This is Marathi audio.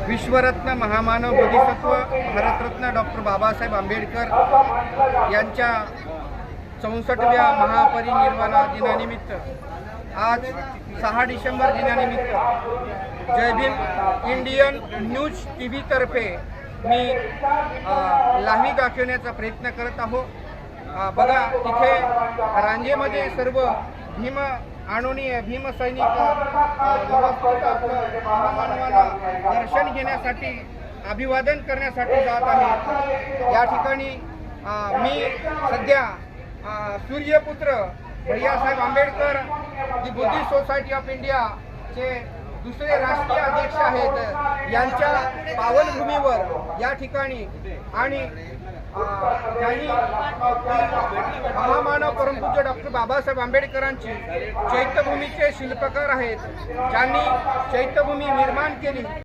विश्वरत्न महामानव बोधिसत्व भारतरत्न डॉक्टर बाबासाहेब आंबेडकर यांच्या 64व्या महापरिनिर्वाण दिनानिमित्त आज 6 डिसेंबर दिनानिमित्त जय भीम इंडियन न्यूज TV तर्फे मी लाही दाखवण्याचा प्रयत्न करत आहोत। बघा, तिथे रांगेमध्ये सर्व भीम आणोनी भीम सैनिक महामानवाला दर्शन घेण्यासाठी अभिवादन करण्यासाठी जात आहेत। या ठिकाणी मी सध्या Suryaputra Bhaiyasaheb Ambedkar the Buddhist society of India चे दुसरे राष्ट्रीय अध्यक्ष आहेत यांच्या पावनभूमीवर या ठिकाणी आणि त्यांनी महामानव परमपूज्य डॉक्टर बाबासाहेब आंबेडकरांची चैत्यभूमीचे शिल्पकार आहेत, ज्यांनी चैत्यभूमी निर्माण केली।